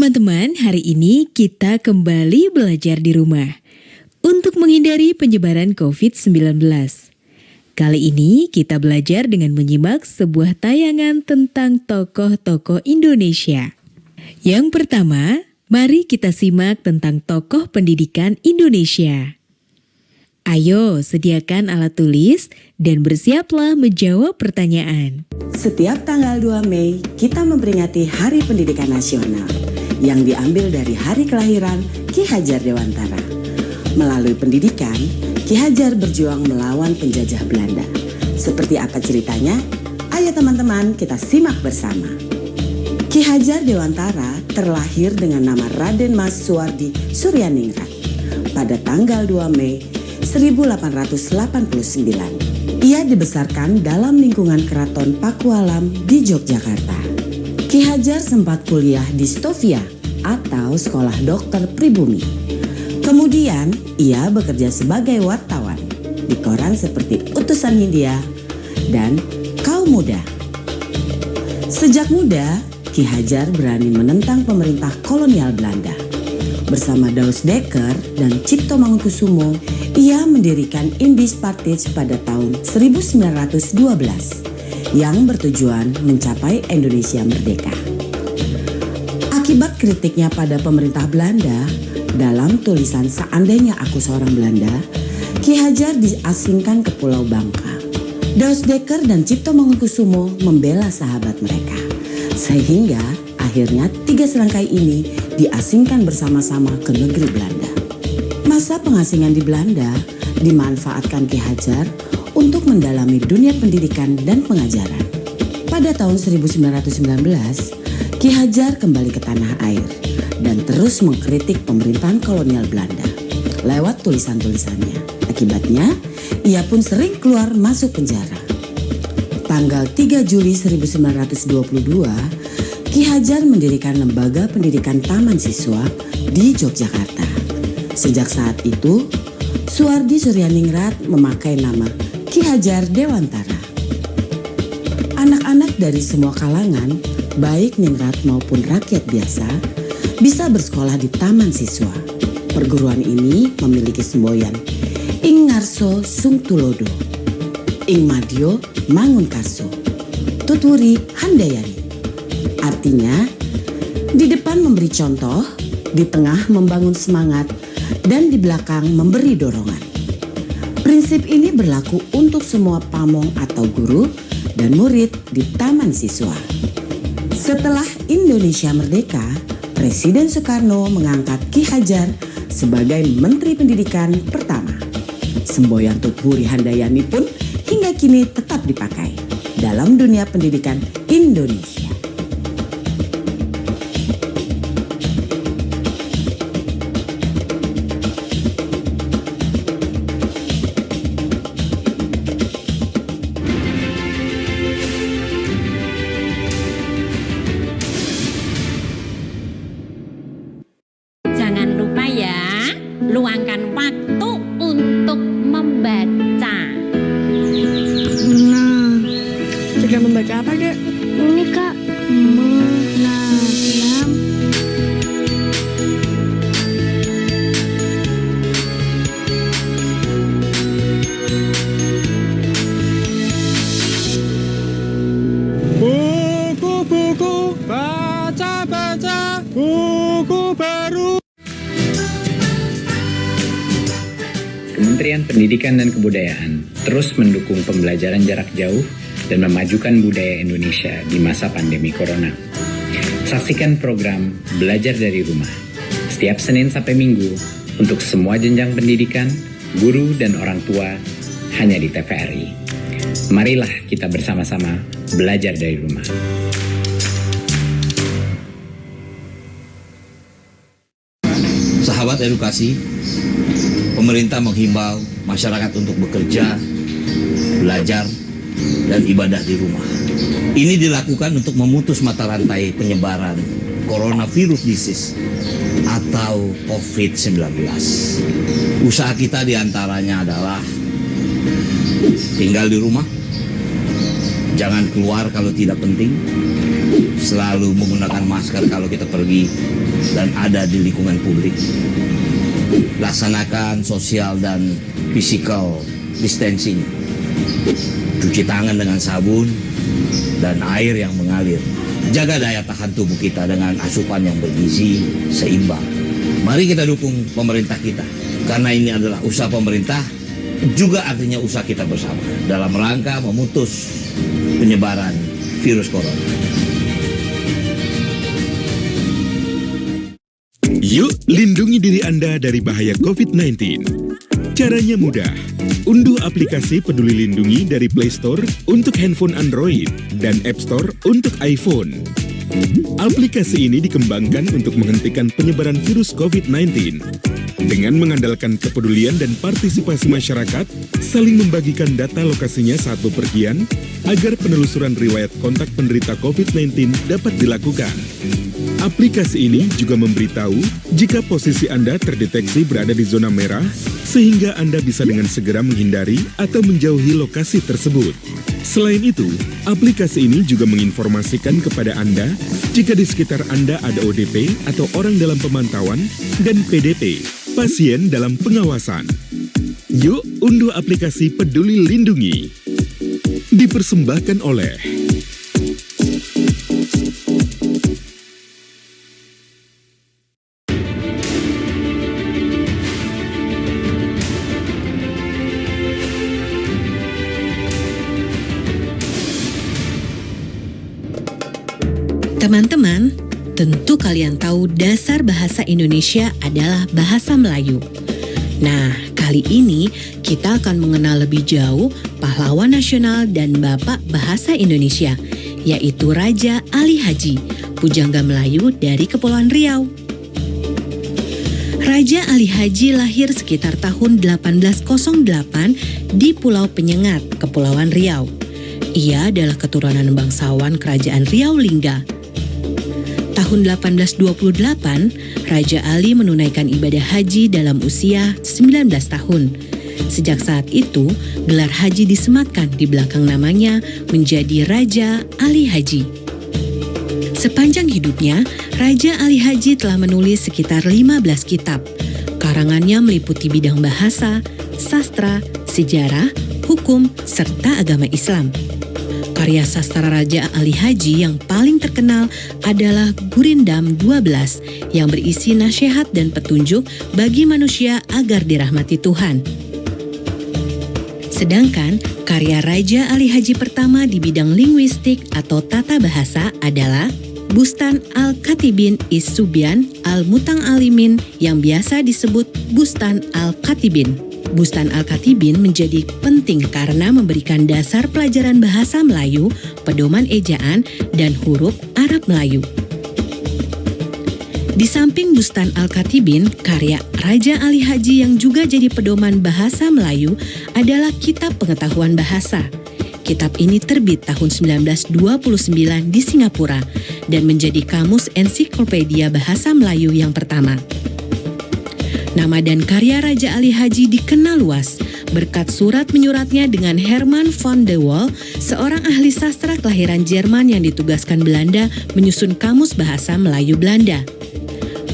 teman-teman, hari ini kita kembali belajar di rumah untuk menghindari penyebaran COVID-19. Kali ini kita belajar dengan menyimak sebuah tayangan tentang tokoh-tokoh Indonesia. Yang pertama, mari kita simak tentang tokoh pendidikan Indonesia. Ayo, sediakan alat tulis dan bersiaplah menjawab pertanyaan. Setiap tanggal 2 Mei, kita memperingati Hari Pendidikan Nasional yang diambil dari hari kelahiran Ki Hajar Dewantara. Melalui pendidikan, Ki Hajar berjuang melawan penjajah Belanda. Seperti apa ceritanya? Ayo teman-teman, kita simak bersama. Ki Hajar Dewantara terlahir dengan nama Raden Mas Suwardi Suryaningrat pada tanggal 2 Mei 1889. Ia dibesarkan dalam lingkungan Keraton Pakualam di Yogyakarta. Ki Hajar sempat kuliah di Stovia atau Sekolah Dokter Pribumi. Kemudian ia bekerja sebagai wartawan di koran seperti Utusan Hindia dan Kaum Muda. Sejak muda, Ki Hajar berani menentang pemerintah kolonial Belanda. Bersama Daus Dekker dan Cipto Mangunkusumo, ia mendirikan Indies Partij pada tahun 1912 yang bertujuan mencapai Indonesia merdeka. Akibat kritiknya pada pemerintah Belanda, dalam tulisan Seandainya Aku Seorang Belanda, Ki Hajar diasingkan ke Pulau Bangka. Daus Dekker dan Cipto Mangunkusumo membela sahabat mereka, sehingga akhirnya 3 serangkai ini diasingkan bersama-sama ke negeri Belanda. Masa pengasingan di Belanda dimanfaatkan Ki Hajar untuk mendalami dunia pendidikan dan pengajaran. Pada tahun 1919, Ki Hajar kembali ke tanah air dan terus mengkritik pemerintahan kolonial Belanda lewat tulisan-tulisannya. Akibatnya, ia pun sering keluar masuk penjara. Tanggal 3 Juli 1922, Ki Hajar mendirikan lembaga pendidikan Taman Siswa di Yogyakarta. Sejak saat itu, Suwardi Suryaningrat memakai nama Ki Hajar Dewantara. Anak-anak dari semua kalangan, baik ningrat maupun rakyat biasa, bisa bersekolah di Taman Siswa. Perguruan ini memiliki semboyan Ing Ngarso Sung Tulodo, Ing Madyo Mangunkarso, Tutwuri Handayani. Artinya, di depan memberi contoh, di tengah membangun semangat, dan di belakang memberi dorongan. Prinsip ini berlaku untuk semua pamong atau guru dan murid di Taman Siswa. Setelah Indonesia merdeka, Presiden Soekarno mengangkat Ki Hajar sebagai Menteri Pendidikan pertama. Semboyan Tutwuri Handayani pun hingga kini tetap dipakai dalam dunia pendidikan Indonesia. Jangan lupa ya, luangkan waktu untuk membaca. Nah, sudah membaca apa, Dek? Ini Kak, menanam. Buku-buku, baca-baca, buku baru. Kementerian Pendidikan dan Kebudayaan terus mendukung pembelajaran jarak jauh dan memajukan budaya Indonesia di masa pandemi Corona. Saksikan program Belajar dari Rumah setiap Senin sampai Minggu untuk semua jenjang pendidikan, guru dan orang tua hanya di TVRI. Marilah kita bersama-sama belajar dari rumah. Sahabat edukasi, pemerintah menghimbau masyarakat untuk bekerja, belajar, dan ibadah di rumah. Ini dilakukan untuk memutus mata rantai penyebaran coronavirus disease atau COVID-19. Usaha kita diantaranya adalah tinggal di rumah, jangan keluar kalau tidak penting, selalu menggunakan masker kalau kita pergi dan ada di lingkungan publik. Laksanakan social dan physical distancing. Cuci tangan dengan sabun dan air yang mengalir. Jaga daya tahan tubuh kita dengan asupan yang bergizi seimbang. Mari kita dukung pemerintah kita, karena ini adalah usaha pemerintah, juga artinya usaha kita bersama dalam rangka memutus penyebaran virus corona. Yuk lindungi diri Anda dari bahaya COVID-19. Caranya mudah. Unduh aplikasi Peduli Lindungi dari Play Store untuk handphone Android dan App Store untuk iPhone. Aplikasi ini dikembangkan untuk menghentikan penyebaran virus COVID-19. Dengan mengandalkan kepedulian dan partisipasi masyarakat, saling membagikan data lokasinya saat bepergian, agar penelusuran riwayat kontak penderita COVID-19 dapat dilakukan. Aplikasi ini juga memberitahu jika posisi Anda terdeteksi berada di zona merah, sehingga Anda bisa dengan segera menghindari atau menjauhi lokasi tersebut. Selain itu, aplikasi ini juga menginformasikan kepada Anda jika di sekitar Anda ada ODP atau orang dalam pemantauan dan PDP, pasien dalam pengawasan. Yuk unduh aplikasi Peduli Lindungi. Dipersembahkan oleh Teman-teman, tentu kalian tahu dasar bahasa Indonesia adalah bahasa Melayu. Nah, kali ini kita akan mengenal lebih jauh pahlawan nasional dan bapak bahasa Indonesia, yaitu Raja Ali Haji, pujangga Melayu dari Kepulauan Riau. Raja Ali Haji lahir sekitar tahun 1808 di Pulau Penyengat, Kepulauan Riau. Ia adalah keturunan bangsawan Kerajaan Riau Lingga. Tahun 1828, Raja Ali menunaikan ibadah haji dalam usia 19 tahun. Sejak saat itu, gelar haji disematkan di belakang namanya menjadi Raja Ali Haji. Sepanjang hidupnya, Raja Ali Haji telah menulis sekitar 15 kitab. Karangannya meliputi bidang bahasa, sastra, sejarah, hukum, serta agama Islam. Karya sastra Raja Ali Haji yang paling terkenal adalah Gurindam 12 yang berisi nasihat dan petunjuk bagi manusia agar dirahmati Tuhan. Sedangkan karya Raja Ali Haji pertama di bidang linguistik atau tata bahasa adalah Bustan Al-Katibin Is-Subyan Al-Muta'alimin yang biasa disebut Bustan Al-Katibin. Bustan Al-Katibin menjadi penting karena memberikan dasar pelajaran bahasa Melayu, pedoman ejaan, dan huruf Arab Melayu. Di samping Bustan Al-Katibin, karya Raja Ali Haji yang juga jadi pedoman bahasa Melayu adalah Kitab Pengetahuan Bahasa. Kitab ini terbit tahun 1929 di Singapura dan menjadi kamus ensiklopedia bahasa Melayu yang pertama. Nama dan karya Raja Ali Haji dikenal luas berkat surat menyuratnya dengan Herman van de Wall, seorang ahli sastra kelahiran Jerman yang ditugaskan Belanda menyusun kamus bahasa Melayu Belanda.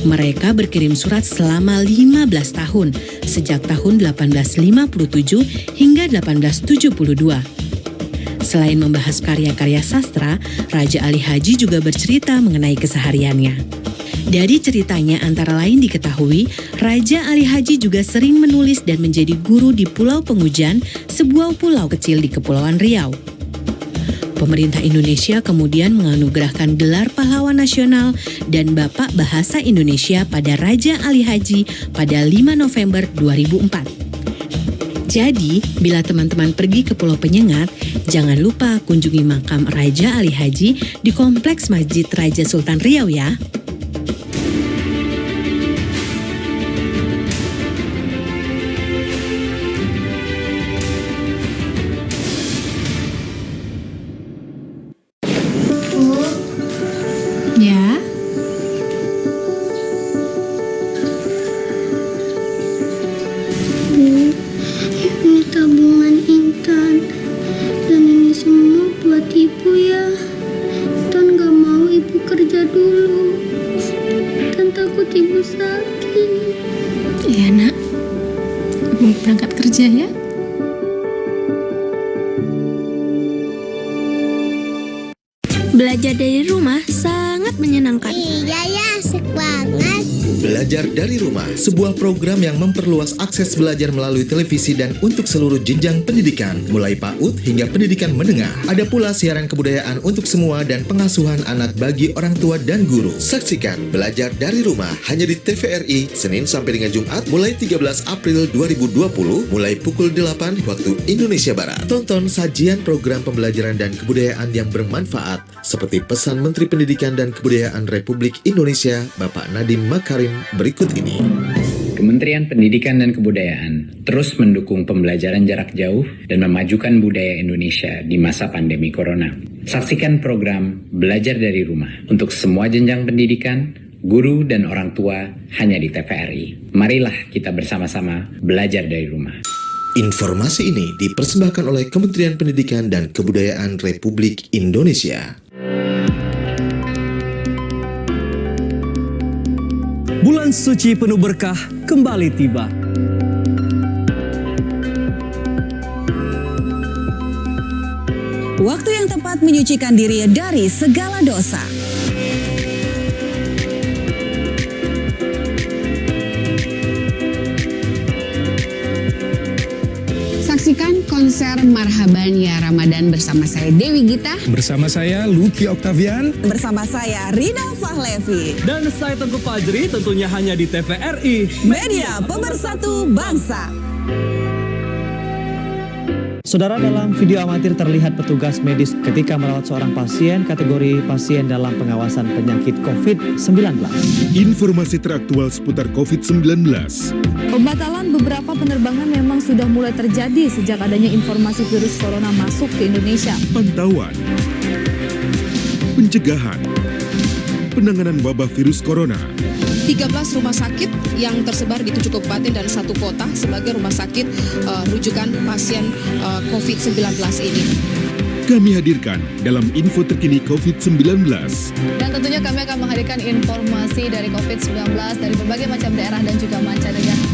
Mereka berkirim surat selama 15 tahun, sejak tahun 1857 hingga 1872. Selain membahas karya-karya sastra, Raja Ali Haji juga bercerita mengenai kesehariannya. Dari ceritanya antara lain diketahui, Raja Ali Haji juga sering menulis dan menjadi guru di Pulau Pengujan, sebuah pulau kecil di Kepulauan Riau. Pemerintah Indonesia kemudian menganugerahkan gelar pahlawan nasional dan Bapak Bahasa Indonesia pada Raja Ali Haji pada 5 November 2004. Jadi, bila teman-teman pergi ke Pulau Penyengat, jangan lupa kunjungi makam Raja Ali Haji di Kompleks Masjid Raja Sultan Riau ya. Ya. Ini tabungan Intan. Dan ini semua buat ibu ya. Intan gak mau berangkat kerja ya. Belajar dari rumah sangat menyenangkan. Iya ya, asik banget. Belajar dari Rumah, sebuah program yang memperluas akses belajar melalui televisi dan untuk seluruh jenjang pendidikan, mulai PAUD hingga pendidikan menengah. Ada pula siaran kebudayaan untuk semua dan pengasuhan anak bagi orang tua dan guru. Saksikan Belajar dari Rumah hanya di TVRI, Senin sampai dengan Jumat, mulai 13 April 2020, mulai pukul 8 waktu Indonesia Barat. Tonton sajian program pembelajaran dan kebudayaan yang bermanfaat, seperti pesan Menteri Pendidikan dan Kebudayaan Republik Indonesia, Bapak Nadiem Makarim berikut ini. Kementerian Pendidikan dan Kebudayaan terus mendukung pembelajaran jarak jauh dan memajukan budaya Indonesia di masa pandemi corona. Saksikan program Belajar dari Rumah untuk semua jenjang pendidikan, guru dan orang tua hanya di TVRI. Marilah kita bersama-sama belajar dari rumah. Informasi ini dipersembahkan oleh Kementerian Pendidikan dan Kebudayaan Republik Indonesia. Bulan suci penuh berkah kembali tiba. Waktu yang tepat menyucikan diri dari segala dosa. Saksikan konser Marhaban Ya Ramadan bersama saya Dewi Gita. Bersama saya Lucky Octavian. Bersama saya Rina Fahlevi. Dan saya Tengku Fajri, tentunya hanya di TVRI, Media Pemersatu Bangsa. Saudara, dalam video amatir terlihat petugas medis ketika merawat seorang pasien kategori pasien dalam pengawasan penyakit COVID-19. Informasi teraktual seputar COVID-19. Pembatalan beberapa penerbangan memang sudah mulai terjadi sejak adanya informasi virus corona masuk ke Indonesia. Pantauan, pencegahan, penanganan wabah virus corona. 13 rumah sakit yang tersebar di 7 kabupaten dan 1 kota sebagai rumah sakit rujukan pasien COVID-19 ini. Kami hadirkan dalam info terkini COVID-19. Dan tentunya kami akan menghadirkan informasi dari COVID-19 dari berbagai macam daerah dan juga mancanegara.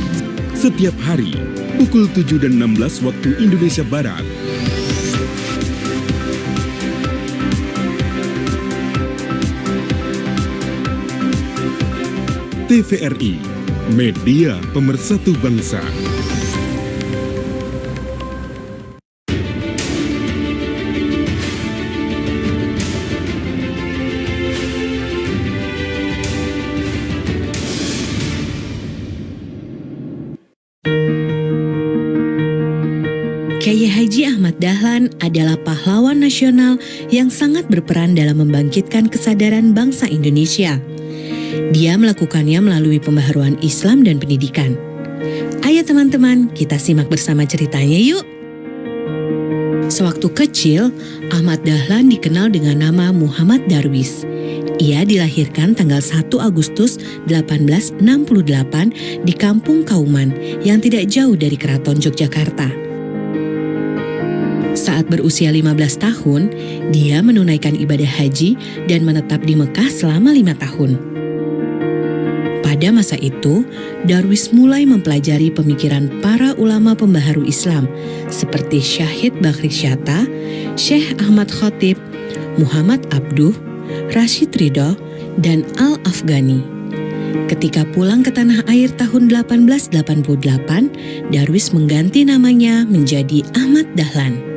Setiap hari, pukul 7 dan 16 waktu Indonesia Barat. TVRI, Media Pemersatu Bangsa. Kiai Haji Ahmad Dahlan adalah pahlawan nasional yang sangat berperan dalam membangkitkan kesadaran bangsa Indonesia. Dia melakukannya melalui pembaharuan Islam dan pendidikan. Ayo teman-teman, kita simak bersama ceritanya yuk. Sewaktu kecil, Ahmad Dahlan dikenal dengan nama Muhammad Darwis. Ia dilahirkan tanggal 1 Agustus 1868 di Kampung Kauman yang tidak jauh dari Keraton Yogyakarta. Saat berusia 15 tahun, dia menunaikan ibadah haji dan menetap di Mekah selama 5 tahun. Pada masa itu, Darwis mulai mempelajari pemikiran para ulama pembaharu Islam seperti Syahid Bakri Syatta, Syekh Ahmad Khotib, Muhammad Abduh, Rashid Ridho, dan Al-Afghani. Ketika pulang ke tanah air tahun 1888, Darwis mengganti namanya menjadi Ahmad Dahlan.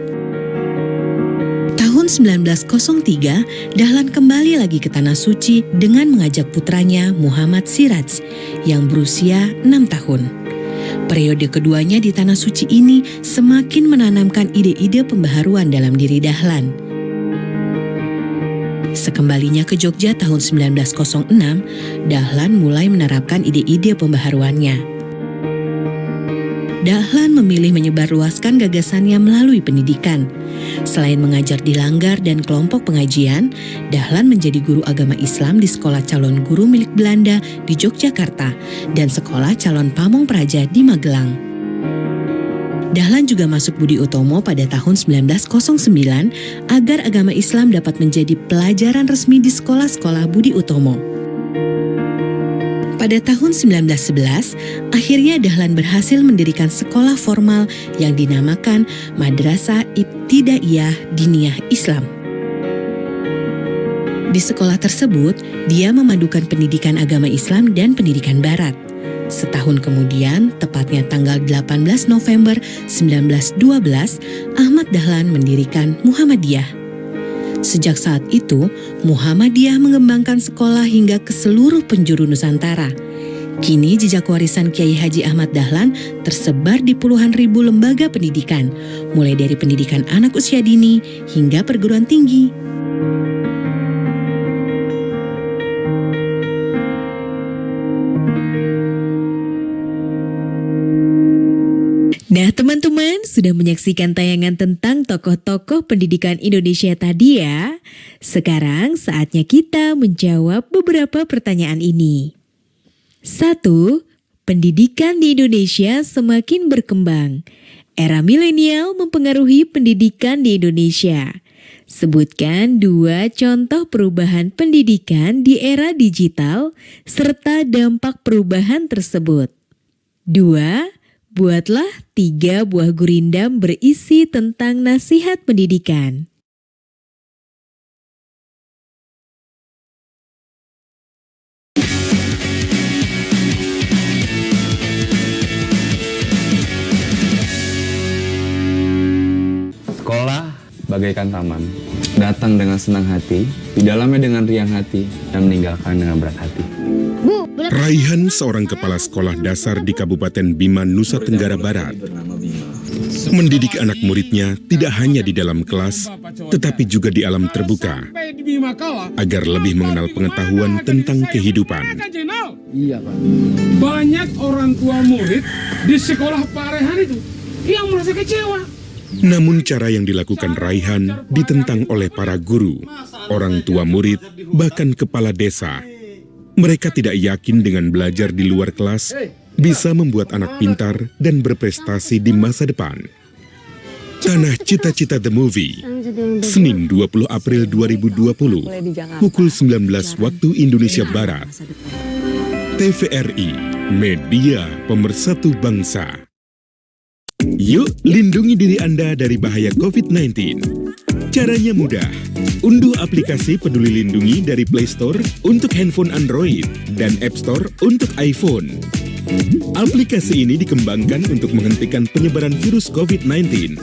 Tahun 1903, Dahlan kembali lagi ke Tanah Suci dengan mengajak putranya Muhammad Siraj yang berusia 6 tahun. Periode keduanya di Tanah Suci ini semakin menanamkan ide-ide pembaharuan dalam diri Dahlan. Sekembalinya ke Jogja tahun 1906, Dahlan mulai menerapkan ide-ide pembaharuannya. Dahlan memilih menyebarluaskan gagasannya melalui pendidikan. Selain mengajar di langgar dan kelompok pengajian, Dahlan menjadi guru agama Islam di Sekolah Calon Guru milik Belanda di Yogyakarta dan Sekolah Calon Pamong Praja di Magelang. Dahlan juga masuk Budi Utomo pada tahun 1909 agar agama Islam dapat menjadi pelajaran resmi di sekolah-sekolah Budi Utomo. Pada tahun 1911, akhirnya Dahlan berhasil mendirikan sekolah formal yang dinamakan Madrasah Ibtidaiyah Diniyah Islam. Di sekolah tersebut, dia memadukan pendidikan agama Islam dan pendidikan Barat. Setahun kemudian, tepatnya tanggal 18 November 1912, Ahmad Dahlan mendirikan Muhammadiyah. Sejak saat itu, Muhammadiyah mengembangkan sekolah hingga ke seluruh penjuru Nusantara. Kini jejak warisan Kiai Haji Ahmad Dahlan tersebar di puluhan ribu lembaga pendidikan, mulai dari pendidikan anak usia dini hingga perguruan tinggi. Nah teman-teman, sudah menyaksikan tayangan tentang tokoh-tokoh pendidikan Indonesia tadi ya. Sekarang saatnya kita menjawab beberapa pertanyaan ini. 1. Pendidikan di Indonesia semakin berkembang. Era milenial mempengaruhi pendidikan di Indonesia. Sebutkan 2 contoh perubahan pendidikan di era digital serta dampak perubahan tersebut. 2. Buatlah 3 buah gurindam berisi tentang nasihat pendidikan. Sekolah bagaikan taman, datang dengan senang hati, di dalamnya dengan riang hati, dan meninggalkan dengan berat hati. Raihan seorang kepala sekolah dasar di Kabupaten Bima, Nusa Tenggara Barat. Mendidik anak muridnya tidak hanya di dalam kelas, tetapi juga di alam terbuka, agar lebih mengenal pengetahuan tentang kehidupan. Iya, Pak. Banyak orang tua murid di sekolah Pak Raihan itu yang merasa kecewa. Namun cara yang dilakukan Raihan ditentang oleh para guru, orang tua murid, bahkan kepala desa. Mereka tidak yakin dengan belajar di luar kelas bisa membuat anak pintar dan berprestasi di masa depan. Tanah Cita-Cita The Movie, Senin 20 April 2020, pukul 19 waktu Indonesia Barat. TVRI, media pemersatu bangsa. Yuk lindungi diri Anda dari bahaya COVID-19. Caranya mudah. Unduh aplikasi Peduli Lindungi dari Play Store untuk handphone Android dan App Store untuk iPhone. Aplikasi ini dikembangkan untuk menghentikan penyebaran virus COVID-19.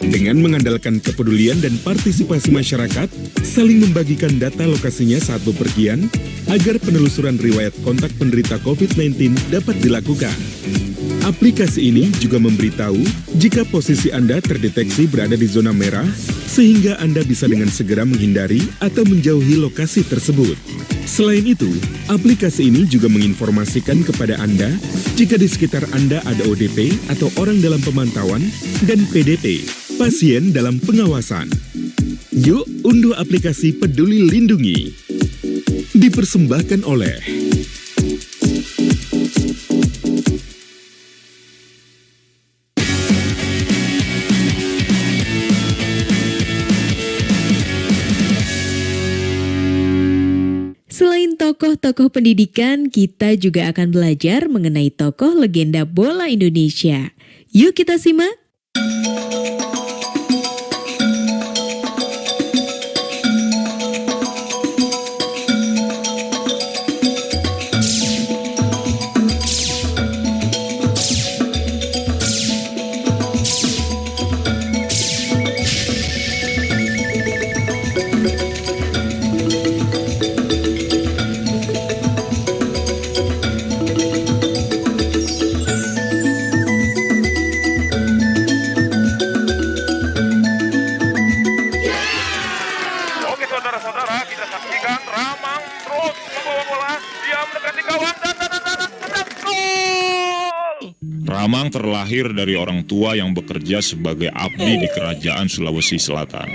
Dengan mengandalkan kepedulian dan partisipasi masyarakat, saling membagikan data lokasinya saat bepergian, agar penelusuran riwayat kontak penderita COVID-19 dapat dilakukan. Aplikasi ini juga memberitahu jika posisi Anda terdeteksi berada di zona merah, sehingga Anda bisa dengan segera menghindari atau menjauhi lokasi tersebut. Selain itu, aplikasi ini juga menginformasikan kepada Anda jika di sekitar Anda ada ODP atau orang dalam pemantauan dan PDP, pasien dalam pengawasan. Yuk unduh aplikasi Peduli Lindungi. Dipersembahkan oleh Selain tokoh-tokoh pendidikan, kita juga akan belajar mengenai tokoh legenda bola Indonesia. Yuk kita simak. Ramang terlahir dari orang tua yang bekerja sebagai abdi di Kerajaan Sulawesi Selatan.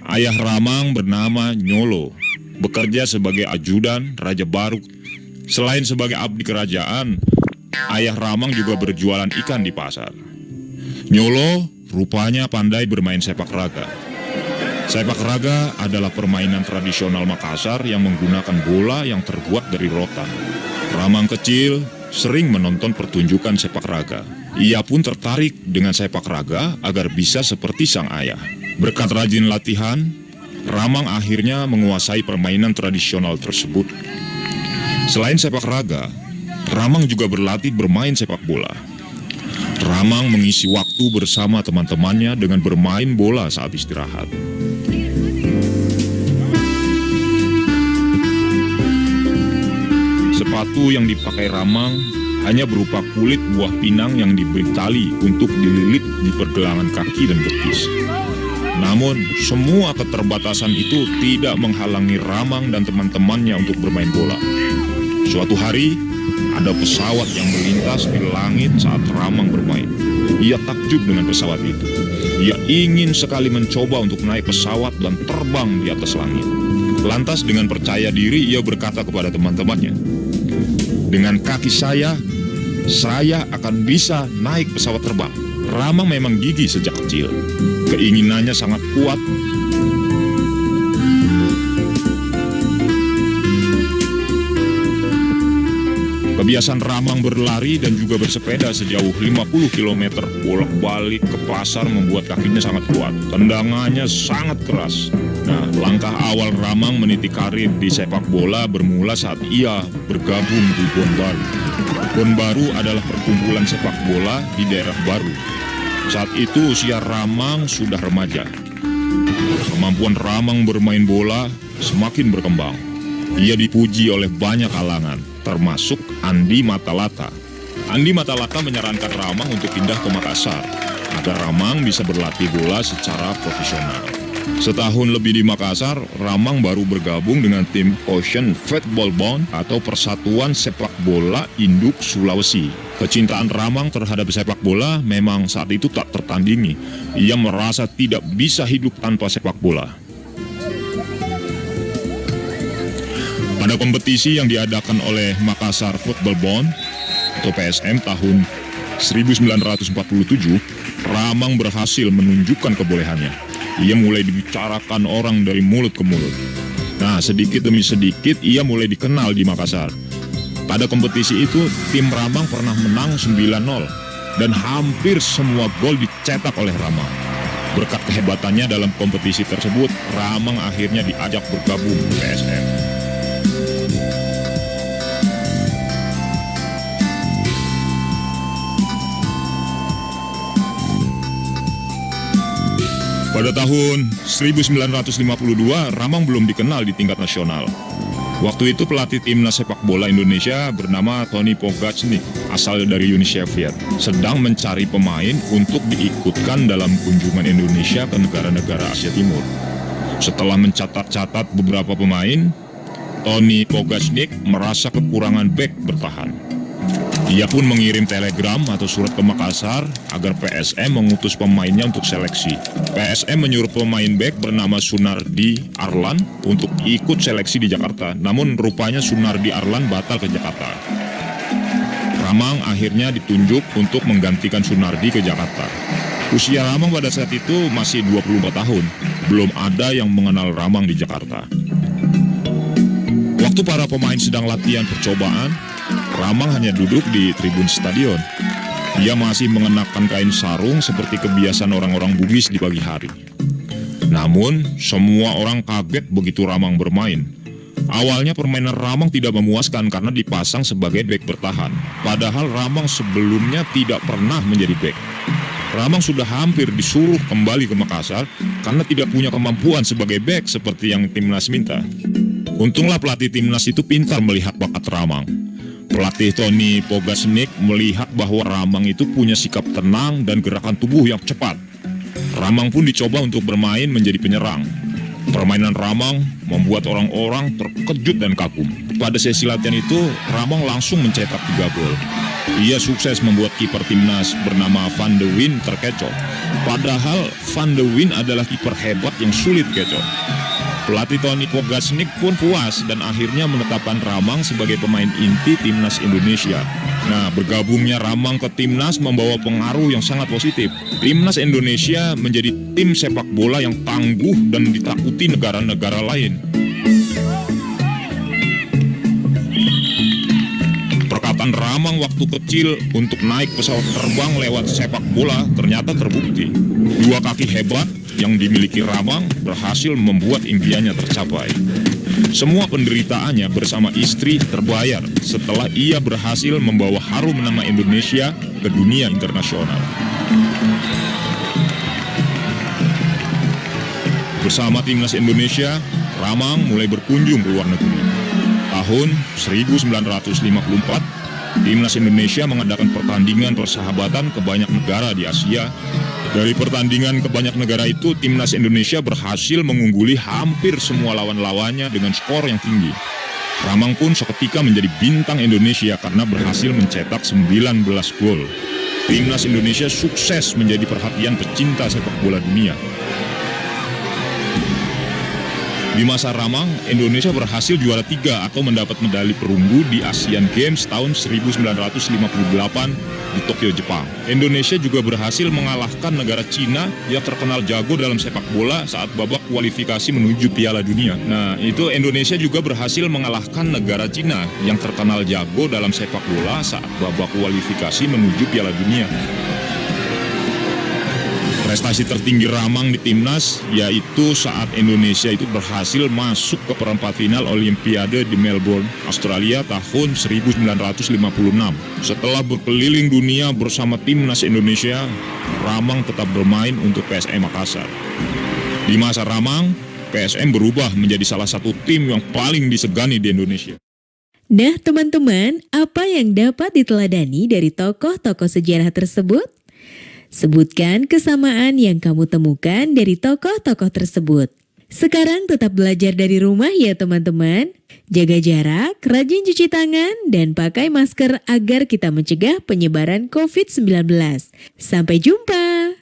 Ayah Ramang bernama Nyolo, bekerja sebagai ajudan Raja Baruk. Selain sebagai abdi kerajaan, ayah Ramang juga berjualan ikan di pasar. Nyolo rupanya pandai bermain sepak raga. Sepak raga adalah permainan tradisional Makassar yang menggunakan bola yang terbuat dari rotan. Ramang kecil sering menonton pertunjukan sepak raga. Ia pun tertarik dengan sepak raga agar bisa seperti sang ayah. Berkat rajin latihan, Ramang akhirnya menguasai permainan tradisional tersebut. Selain sepak raga, Ramang juga berlatih bermain sepak bola. Ramang mengisi waktu bersama teman-temannya dengan bermain bola saat istirahat. Sepatu yang dipakai Ramang hanya berupa kulit buah pinang yang diberi tali untuk dililit di pergelangan kaki dan betis. Namun, semua keterbatasan itu tidak menghalangi Ramang dan teman-temannya untuk bermain bola. Suatu hari, ada pesawat yang melintas di langit saat Ramang bermain. Ia takjub dengan pesawat itu. Ia ingin sekali mencoba untuk naik pesawat dan terbang di atas langit. Lantas dengan percaya diri ia berkata kepada teman-temannya, "Dengan kaki saya akan bisa naik pesawat terbang." Ramang memang gigih sejak kecil. Keinginannya sangat kuat. Kebiasaan Ramang berlari dan juga bersepeda sejauh 50 km bolak-balik ke pasar membuat kakinya sangat kuat. Tendangannya sangat keras. Nah, langkah awal Ramang meniti karir di sepak bola bermula saat ia bergabung di Bon Baru. Bon Baru adalah perkumpulan sepak bola di daerah baru. Saat itu usia Ramang sudah remaja. Kemampuan Ramang bermain bola semakin berkembang. Ia dipuji oleh banyak kalangan, termasuk Andi Matalata. Andi Matalata menyarankan Ramang untuk pindah ke Makassar agar Ramang bisa berlatih bola secara profesional. Setahun lebih di Makassar, Ramang baru bergabung dengan tim Ocean Football Bond atau Persatuan Sepak Bola Induk Sulawesi. Kecintaan Ramang terhadap sepak bola memang saat itu tak tertandingi. Ia merasa tidak bisa hidup tanpa sepak bola. Pada kompetisi yang diadakan oleh Makassar Football Bond atau PSM tahun 1947, Ramang berhasil menunjukkan kebolehannya. Ia mulai dibicarakan orang dari mulut ke mulut. Nah, sedikit demi sedikit ia mulai dikenal di Makassar. Pada kompetisi itu, tim Ramang pernah menang 9-0 dan hampir semua gol dicetak oleh Ramang. Berkat kehebatannya dalam kompetisi tersebut, Ramang akhirnya diajak bergabung di PSM. Pada tahun 1952, Ramang belum dikenal di tingkat nasional. Waktu itu pelatih timnas sepak bola Indonesia bernama Tony Pogacnik, asal dari Uni Soviet, sedang mencari pemain untuk diikutkan dalam kunjungan Indonesia ke negara-negara Asia Timur. Setelah mencatat-catat beberapa pemain, Tony Pogacnik merasa kekurangan bek bertahan. Ia pun mengirim telegram atau surat ke Makassar agar PSM mengutus pemainnya untuk seleksi. PSM menyuruh pemain bek bernama Sunardi Arlan untuk ikut seleksi di Jakarta. Namun rupanya Sunardi Arlan batal ke Jakarta. Ramang akhirnya ditunjuk untuk menggantikan Sunardi ke Jakarta. Usia Ramang pada saat itu masih 24 tahun. Belum ada yang mengenal Ramang di Jakarta. Waktu para pemain sedang latihan percobaan, Ramang hanya duduk di tribun stadion. Ia masih mengenakan kain sarung seperti kebiasaan orang-orang Bugis di pagi hari. Namun, semua orang kaget begitu Ramang bermain. Awalnya permainan Ramang tidak memuaskan karena dipasang sebagai bek bertahan. Padahal Ramang sebelumnya tidak pernah menjadi bek. Ramang sudah hampir disuruh kembali ke Makassar karena tidak punya kemampuan sebagai bek seperti yang timnas minta. Untunglah pelatih timnas itu pintar melihat bakat Ramang. Pelatih Tony Pogacnik melihat bahwa Ramang itu punya sikap tenang dan gerakan tubuh yang cepat. Ramang pun dicoba untuk bermain menjadi penyerang. Permainan Ramang membuat orang-orang terkejut dan kagum. Pada sesi latihan itu, Ramang langsung mencetak 3 gol. Ia sukses membuat kiper timnas bernama Van de Wijn terkecoh. Padahal Van de Wijn adalah kiper hebat yang sulit kecoh. Pelatih Tony Pogacnik pun puas dan akhirnya menetapkan Ramang sebagai pemain inti timnas Indonesia. Nah, bergabungnya Ramang ke timnas membawa pengaruh yang sangat positif. Timnas Indonesia menjadi tim sepak bola yang tangguh dan ditakuti negara-negara lain. Kekuatan Ramang waktu kecil untuk naik pesawat terbang lewat sepak bola ternyata terbukti. 2 kaki hebat yang dimiliki Ramang berhasil membuat impiannya tercapai. Semua penderitaannya bersama istri terbayar setelah ia berhasil membawa harum nama Indonesia ke dunia internasional. Bersama timnas Indonesia, Ramang mulai berkunjung ke luar negeri. Tahun 1954, timnas Indonesia mengadakan pertandingan persahabatan ke banyak negara di Asia. Dari pertandingan ke banyak negara itu, timnas Indonesia berhasil mengungguli hampir semua lawan-lawannya dengan skor yang tinggi. Ramang pun seketika menjadi bintang Indonesia karena berhasil mencetak 19 gol. Timnas Indonesia sukses menjadi perhatian pecinta sepak bola dunia. Di masa Ramang, Indonesia berhasil juara 3 atau mendapat medali perunggu di Asian Games tahun 1958 di Tokyo, Jepang. Indonesia juga berhasil mengalahkan negara Cina yang terkenal jago dalam sepak bola saat babak kualifikasi menuju Piala Dunia. Nah, itu Indonesia juga berhasil mengalahkan negara Cina yang terkenal jago dalam sepak bola saat babak kualifikasi menuju Piala Dunia. Prestasi tertinggi Ramang di timnas yaitu saat Indonesia itu berhasil masuk ke perempat final Olimpiade di Melbourne, Australia tahun 1956. Setelah berkeliling dunia bersama timnas Indonesia, Ramang tetap bermain untuk PSM Makassar. Di masa Ramang, PSM berubah menjadi salah satu tim yang paling disegani di Indonesia. Nah teman-teman, apa yang dapat diteladani dari tokoh-tokoh sejarah tersebut? Sebutkan kesamaan yang kamu temukan dari tokoh-tokoh tersebut. Sekarang tetap belajar dari rumah ya teman-teman. Jaga jarak, rajin cuci tangan, dan pakai masker agar kita mencegah penyebaran COVID-19. Sampai jumpa!